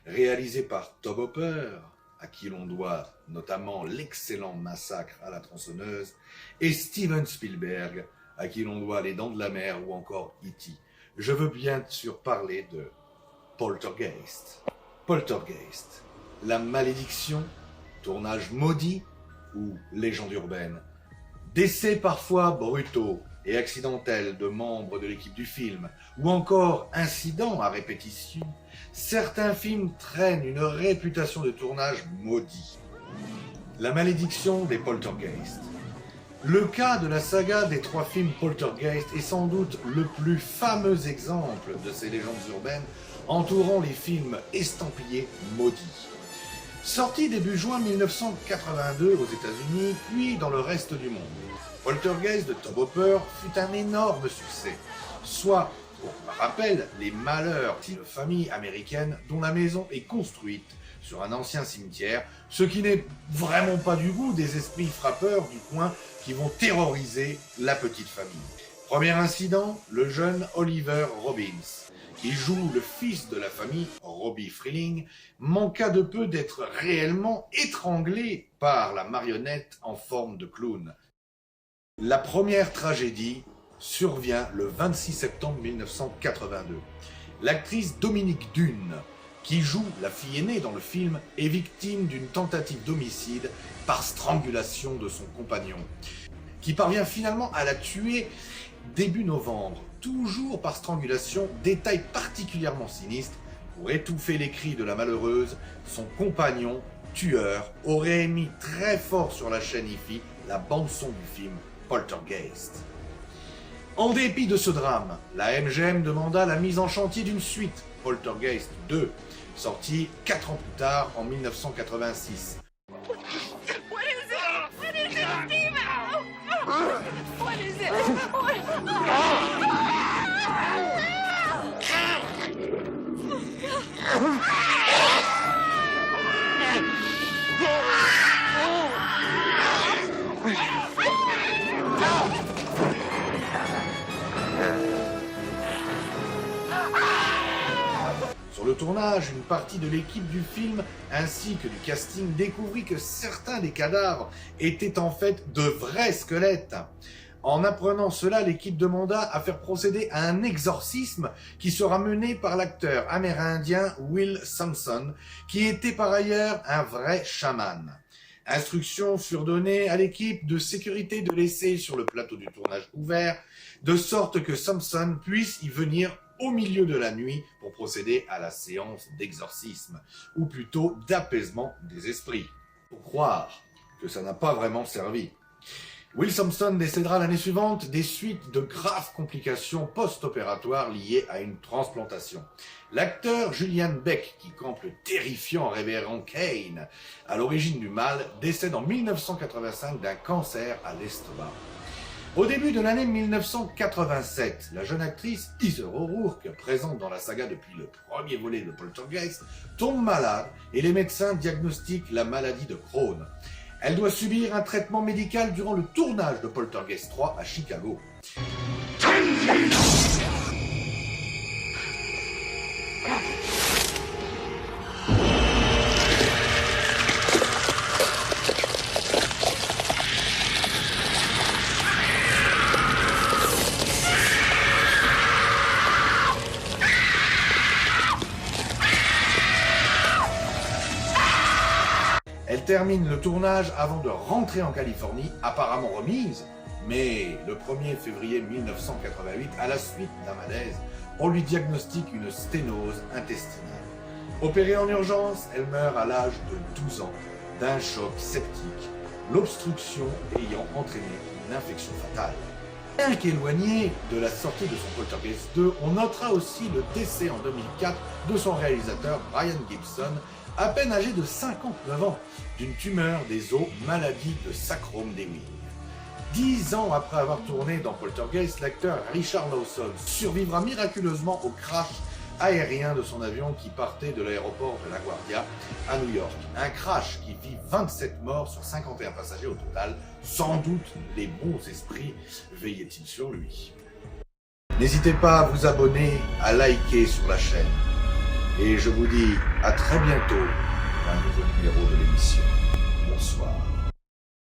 réalisé par Tobe Hooper, à qui l'on doit notamment l'excellent Massacre à la tronçonneuse, et Steven Spielberg, à qui l'on doit Les Dents de la Mer ou encore E.T. Je veux bien sûr parler de Poltergeist. Poltergeist, la malédiction, tournage maudit ou légende urbaine. Décès parfois brutaux et accidentels de membres de l'équipe du film, ou encore incidents à répétition, certains films traînent une réputation de tournage maudit. La malédiction des Poltergeist. Le cas de la saga des 3 films Poltergeist est sans doute le plus fameux exemple de ces légendes urbaines entourant les films estampillés maudits. Sorti début juin 1982 aux États-Unis, puis dans le reste du monde, Poltergeist de Tobe Hooper fut un énorme succès, soit, pour rappel, les malheurs d'une famille américaine dont la maison est construite sur un ancien cimetière, ce qui n'est vraiment pas du goût des esprits frappeurs du coin qui vont terroriser la petite famille. Premier incident, le jeune Oliver Robbins, qui joue le fils de la famille, Robbie Freeling, manqua de peu d'être réellement étranglé par la marionnette en forme de clown. La première tragédie survient le 26 septembre 1982. L'actrice Dominique Dunne, qui joue la fille aînée dans le film, est victime d'une tentative d'homicide par strangulation de son compagnon, qui parvient finalement à la tuer début novembre, toujours par strangulation. Détail particulièrement sinistre, pour étouffer les cris de la malheureuse, son compagnon, tueur, aurait mis très fort sur la chaîne hi-fi la bande-son du film Poltergeist. En dépit de ce drame, la MGM demanda la mise en chantier d'une suite, Poltergeist 2, sortie 4 ans plus tard en 1986. What is it? What is it, Steve? What is it? Sur le tournage, une partie de l'équipe du film ainsi que du casting découvrit que certains des cadavres étaient en fait de vrais squelettes. En apprenant cela, l'équipe demanda à faire procéder à un exorcisme qui sera mené par l'acteur amérindien Will Sampson, qui était par ailleurs un vrai chaman. Instructions furent données à l'équipe de sécurité de laisser sur le plateau du tournage ouvert, de sorte que Sampson puisse y venir au milieu de la nuit pour procéder à la séance d'exorcisme, ou plutôt d'apaisement des esprits. Faut croire que ça n'a pas vraiment servi. Will Sampson décédera l'année suivante des suites de graves complications post-opératoires liées à une transplantation. L'acteur Julian Beck, qui campe le terrifiant révérend Kane à l'origine du mal, décède en 1985 d'un cancer à l'estomac. Au début de l'année 1987, la jeune actrice Heather O'Rourke, présente dans la saga depuis le premier volet de Poltergeist, tombe malade et les médecins diagnostiquent la maladie de Crohn. Elle doit subir un traitement médical durant le tournage de Poltergeist 3 à Chicago. Elle termine le tournage avant de rentrer en Californie, apparemment remise, mais le 1er février 1988, à la suite d'un malaise, on lui diagnostique une sténose intestinale. Opérée en urgence, elle meurt à l'âge de 12 ans d'un choc septique, l'obstruction ayant entraîné une infection fatale. Bien qu'éloigné de la sortie de son Poltergeist 2, on notera aussi le décès en 2004 de son réalisateur Brian Gibson, à peine âgé de 59 ans, d'une tumeur des os, maladie de Sacrum Dewey. 10 ans après avoir tourné dans Poltergeist, l'acteur Richard Lawson survivra miraculeusement au crash aérien de son avion qui partait de l'aéroport de LaGuardia à New York. Un crash qui fit 27 morts sur 51 passagers au total. Sans doute les bons esprits veillaient-ils sur lui. N'hésitez pas à vous abonner, à liker sur la chaîne. Et je vous dis à très bientôt pour un nouveau numéro de l'émission. Bonsoir.